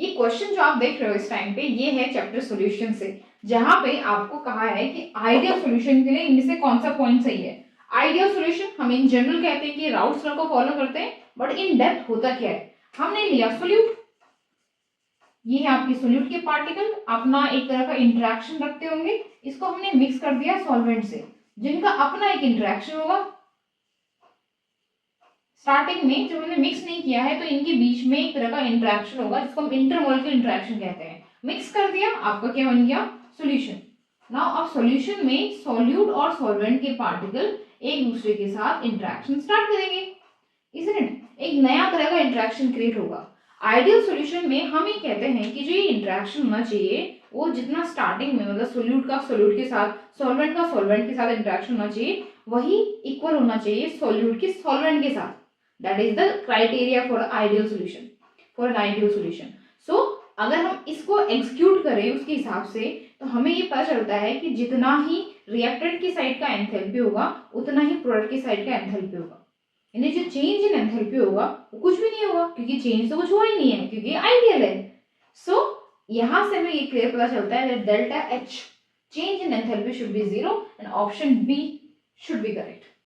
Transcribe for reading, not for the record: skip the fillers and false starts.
ये क्वेश्चन जो आप देख रहे हो इस टाइम पे, ये है चैप्टर सॉल्यूशन से, जहां पे आपको कहा है कि आइडियल सॉल्यूशन के लिए इनमें से कौन सा पॉइंट सही है। आइडियल सॉल्यूशन हम इन जनरल कहते हैं कि राउट्स लॉ को फॉलो करते हैं, बट इन डेप्थ होता क्या है। हमने लिया सोल्यूट, ये है आपकी सोल्यूट के पार्टिकल, अपना एक तरह का इंटरेक्शन रखते होंगे, इसको हमने मिक्स कर दिया सॉल्वेंट से, जिनका अपना एक इंटरेक्शन होगा। स्टार्टिंग में जो हमने मिक्स नहीं किया है तो इनके बीच में एक तरह का इंटरेक्शन होगा, जिसको हम इंटरमोलिक्यूलर इंटरेक्शन कहते हैं। मिक्स कर दिया, आपका क्या बन गया, सॉल्यूशन। नाउ अब सॉल्यूशन में सॉल्यूट और सॉल्वेंट के पार्टिकल एक दूसरे के साथ इंटरेक्शन स्टार्ट करेंगे, इसलिए एक नया तरह का इंटरेक्शन क्रिएट होगा। आइडियल सॉल्यूशन में हम ये कहते हैं कि जो ये इंटरेक्शन होना चाहिए वो जितना स्टार्टिंग में मतलब सोल्यूट का सोल्यूट के साथ, सॉल्वेंट का सॉल्वेंट के साथ इंटरेक्शन होना चाहिए, वही इक्वल होना चाहिए सोल्यूट के सॉल्वेंट के साथ। That is the criteria for ideal solution, for an ideal solution. So अगर हम इसको एग्जीक्यूट करें उसके हिसाब से, तो हमें ये पता चलता है कि जितना ही रिएक्टेंट की साइड का एंथैल्पी होगा उतना ही प्रोडक्ट की साइड का एंथैल्पी होगा। यानी जो चेंज इन एंथैल्पी होगा वो कुछ भी नहीं होगा, क्योंकि चेंज तो कुछ हुआ ही नहीं है, क्योंकि आइडियल है। सो यहां से हमें ये क्लियर पता चलता है that delta H change in enthalpy should be 0 and option B should be correct.